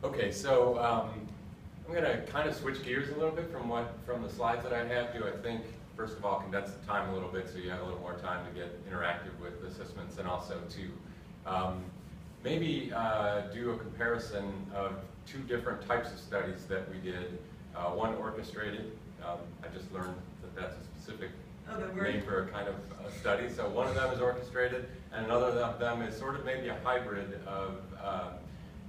Okay, so I'm going to kind of switch gears a little bit from the slides that I have to, I think, first of all, condense the time a little bit so you have a little more time to get interactive with assessments, and also to maybe do a comparison of two different types of studies that we did. One orchestrated. I just learned that that's a specific name for a kind of study. So one of them is orchestrated, and another of them is sort of maybe a hybrid of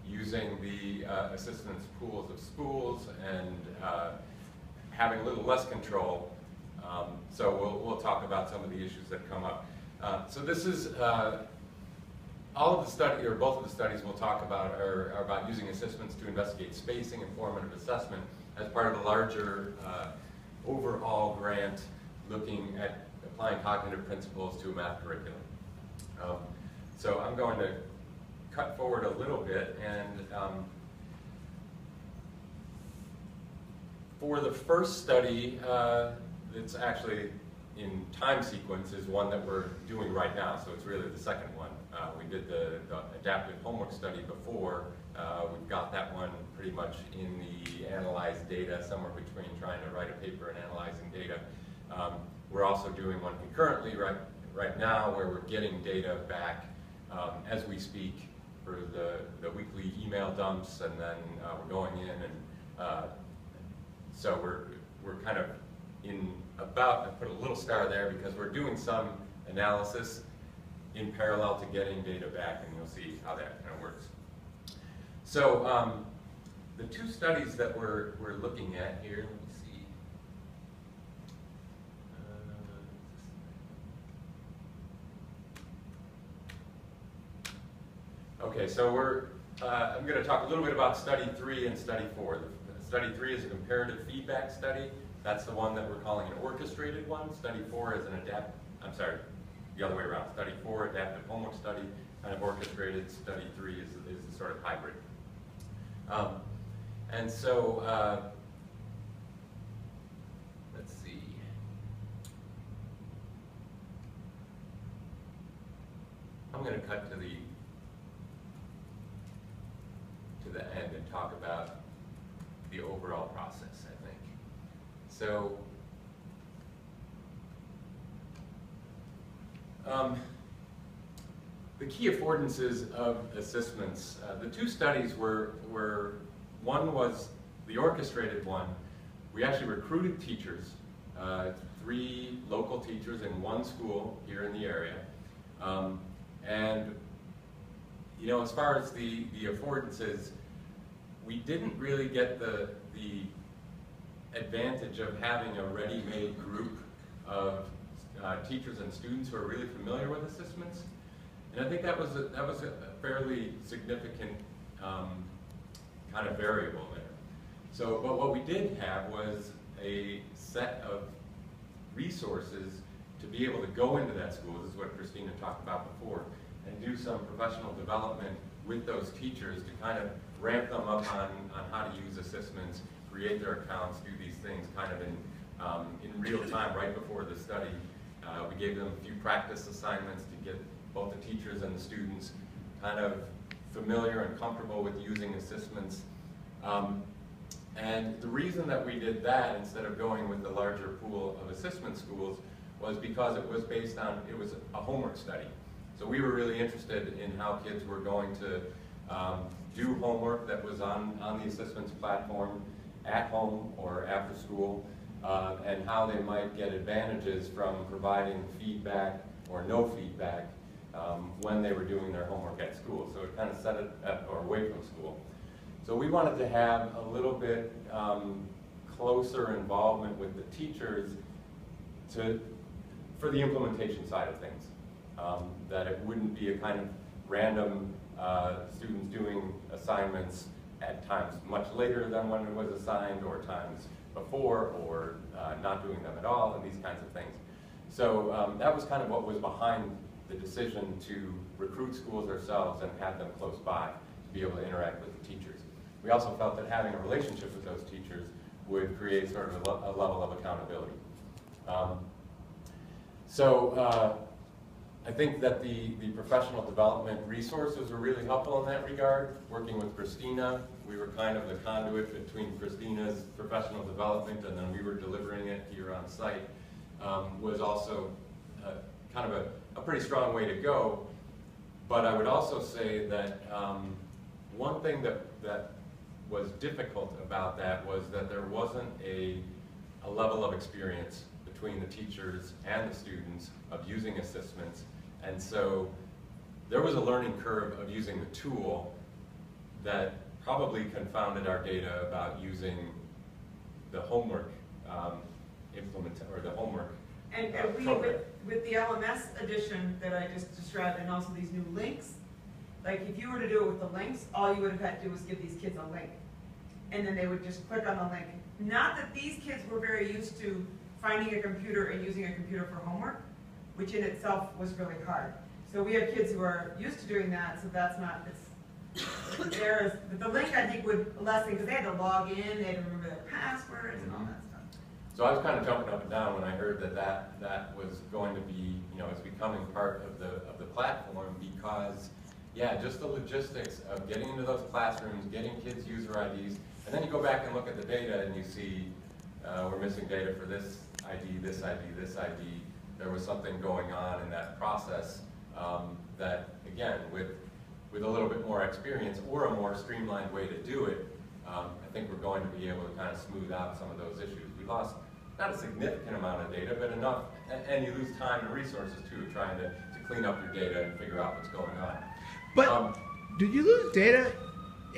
using the assistance pools of schools and having a little less control. So we'll talk about some of the issues that come up. So this is all of the study, or both of the studies we'll talk about are about using assessments to investigate spacing and formative assessment as part of the larger overall grant looking at applying cognitive principles to a math curriculum. So I'm going to cut forward a little bit, and for the first study, it's actually in time sequence, is one that we're doing right now, so it's really the second one. We did the adaptive homework study before. We've got that one pretty much in the analyzed data, somewhere between trying to write a paper and analyzing data. We're also doing one concurrently right now where we're getting data back as we speak for the weekly email dumps, and then we're going in, and so we're kind of in about, I put a little star there because we're doing some analysis in parallel to getting data back, and you'll see how that kind of works. So the two studies that we're looking at here, let me see. Okay, so I'm going to talk a little bit about study 3 and study 4. Study 3 is a comparative feedback study. That's the one that we're calling an orchestrated one. Study 4 is the other way around. Study 4, adaptive homework study, kind of orchestrated. Study 3 is the sort of hybrid. And so, let's see. I'm going to cut to the end and talk about the overall process, I think. So, the key affordances of assessments, the two studies were one was the orchestrated one. We actually recruited teachers, 3 local teachers in one school here in the area. And you know, as far as the affordances, we didn't really get the advantage of having a ready-made group of teachers and students who are really familiar with assessments. And I think that was a fairly significant kind of variable there. So, but what we did have was a set of resources to be able to go into that school. This is what Christina talked about before, and do some professional development with those teachers to kind of ramp them up on how to use assessments, create their accounts, do these things kind of in real time right before the study. We gave them a few practice assignments to get both the teachers and the students kind of familiar and comfortable with using assessments. And the reason that we did that instead of going with the larger pool of assessment schools was because it was based on, it was a homework study. So we were really interested in how kids were going to do homework that was on the assessments platform at home or after school, and how they might get advantages from providing feedback or no feedback when they were doing their homework at school. So it kind of set it or away from school. So we wanted to have a little bit closer involvement with the teachers for the implementation side of things. That it wouldn't be a kind of random students doing assignments at times much later than when it was assigned, or times before, or not doing them at all, and these kinds of things. So that was kind of what was behind the decision to recruit schools ourselves and have them close by to be able to interact with the teachers. We also felt that having a relationship with those teachers would create sort of a level of accountability. I think that the professional development resources were really helpful in that regard. Working with Christina, we were kind of the conduit between Christina's professional development and then we were delivering it here on site, was also kind of a pretty strong way to go. But I would also say that one thing that was difficult about that was that there wasn't a level of experience between the teachers and the students of using assessments. And so there was a learning curve of using the tool that probably confounded our data about using the homework or the homework And we, with the LMS edition that I just described, and also these new links, like if you were to do it with the links, all you would have had to do was give these kids a link. And then they would just click on the link. Not that these kids were very used to finding a computer and using a computer for homework, which in itself was really hard. So we have kids who are used to doing that, so that's not, but the link I think would lessen, because they had to log in, they had to remember their passwords and all that stuff. So I was kind of jumping up and down when I heard that was going to be, it's becoming part of the platform, because, yeah, just the logistics of getting into those classrooms, getting kids user IDs, and then you go back and look at the data and you see we're missing data for this ID, this ID, this ID. There was something going on in that process that, again, with a little bit more experience or a more streamlined way to do it, I think we're going to be able to kind of smooth out some of those issues. We lost not a significant amount of data, but enough, and you lose time and resources too, trying to clean up your data and figure out what's going on. But did you lose data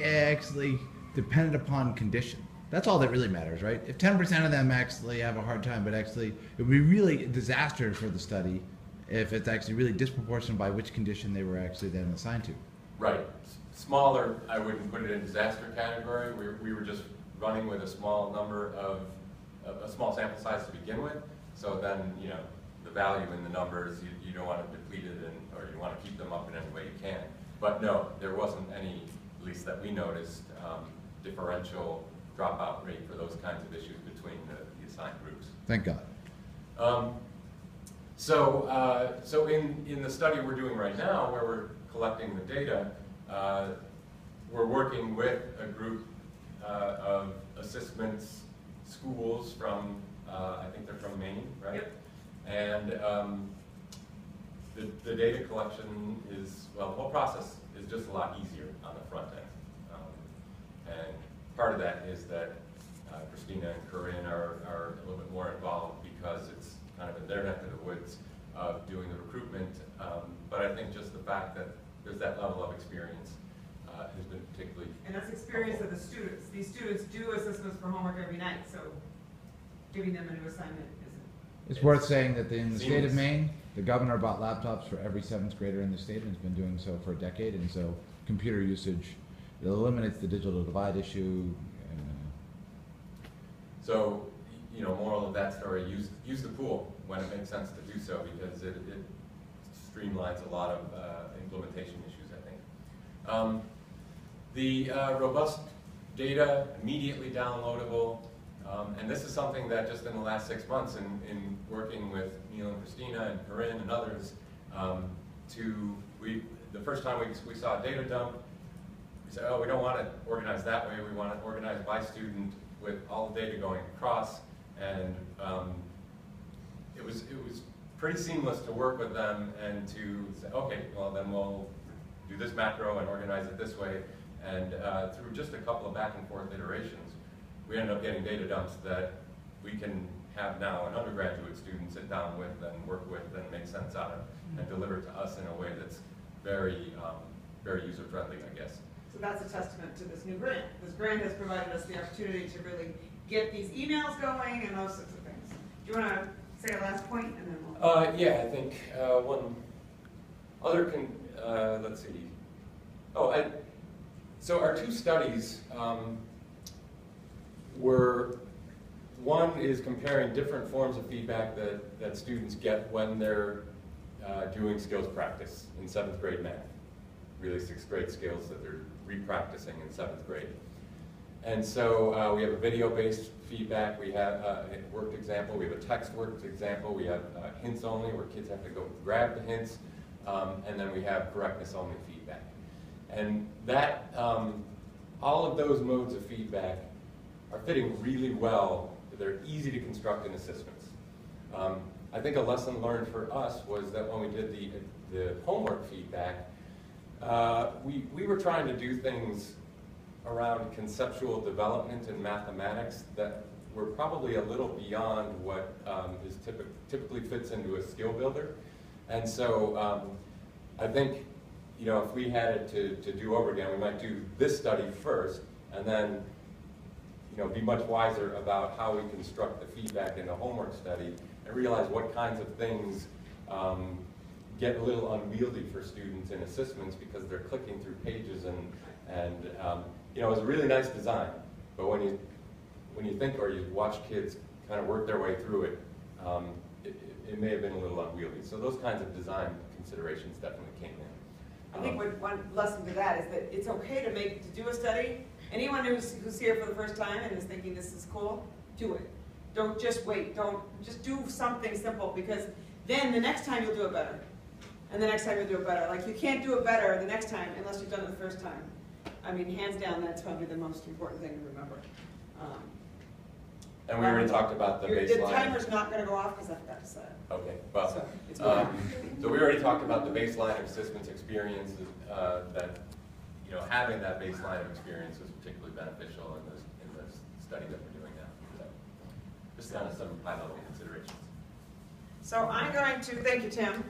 actually dependent upon condition? That's all that really matters, right? If 10% of them actually have a hard time, but actually it would be really a disaster for the study if it's actually really disproportionate by which condition they were actually then assigned to. Right. Smaller, I wouldn't put it in disaster category. We were just running with a small number of a small sample size to begin with. So then, the value in the numbers, you don't want to deplete it, or you want to keep them up in any way you can. But no, there wasn't any, at least that we noticed, differential dropout rate for those kinds of issues between the assigned groups. Thank God. So in the study we're doing right now, where we're collecting the data, we're working with a group of assessments schools from, I think they're from Maine, right? Yep. And the data collection is, well, the whole process is just a lot easier on the front end. And part of that is that Christina and Corinne are a little bit more involved because it's kind of in their neck of the woods of doing the recruitment. But I think just the fact that there's that level of experience has been particularly And that's experience helpful. of the students. These students do assessments for homework every night, so giving them a new assignment isn't. It's worth saying that in the state of Seamless. Maine, the governor bought laptops for every 7th grader in the state and has been doing so for a decade, and so computer usage, it eliminates the digital divide issue. So, moral of that story, use the pool when it makes sense to do so, because it streamlines a lot of implementation issues, I think. The robust data, immediately downloadable, and this is something that just in the last 6 months in working with Neil and Christina and Corinne and others, the first time we saw a data dump, we said, oh, we don't want it organized that way, we want it organized by student with all the data going across, and it was pretty seamless to work with them and to say, okay, well then we'll do this macro and organize it this way, and through just a couple of back and forth iterations, we ended up getting data dumps that we can have now an undergraduate student sit down with and work with and make sense out of, and deliver to us in a way that's very, very user-friendly, I guess. So that's a testament to this new grant. This grant has provided us the opportunity to really get these emails going and those sorts of things. Do you want to say a last point, and then we'll... Yeah, I think one other, let's see. So our two studies one is comparing different forms of feedback that students get when they're doing skills practice in 7th grade math. Really 6th grade skills that they're re-practicing in 7th grade. And so we have a video-based feedback, we have a worked example, we have a text worked example, we have hints only where kids have to go grab the hints. and then we have correctness-only feedback. And that, all of those modes of feedback are fitting really well. They're easy to construct in assessments. I think a lesson learned for us was that when we did the homework feedback, we were trying to do things around conceptual development in mathematics that were probably a little beyond what is typically fits into a skill builder. And so I think, you know, if we had it to do over again, we might do this study first, and then, you know, be much wiser about how we construct the feedback in the homework study, and realize what kinds of things get a little unwieldy for students in assessments because they're clicking through pages and you know, it was a really nice design, but when you think or you watch kids kind of work their way through it, it may have been a little unwieldy. So those kinds of design considerations definitely came in. I think one lesson to that is that it's okay to do a study. Anyone who's here for the first time and is thinking this is cool, do it. Don't just wait. Don't just do something simple, because then the next time you'll do it better, and the next time you'll do it better. Like, you can't do it better the next time unless you've done it the first time. I mean, hands down, that's probably the most important thing to remember. And we already talked about the baseline. The timer's not going to go off because I forgot to set it. Okay, well, So, it's going. so we already talked about the baseline of assessments experience, that, you know, having that baseline of experience was particularly beneficial in the study that we're doing now. So just kind of some high-level considerations. So I'm going to, thank you, Tim.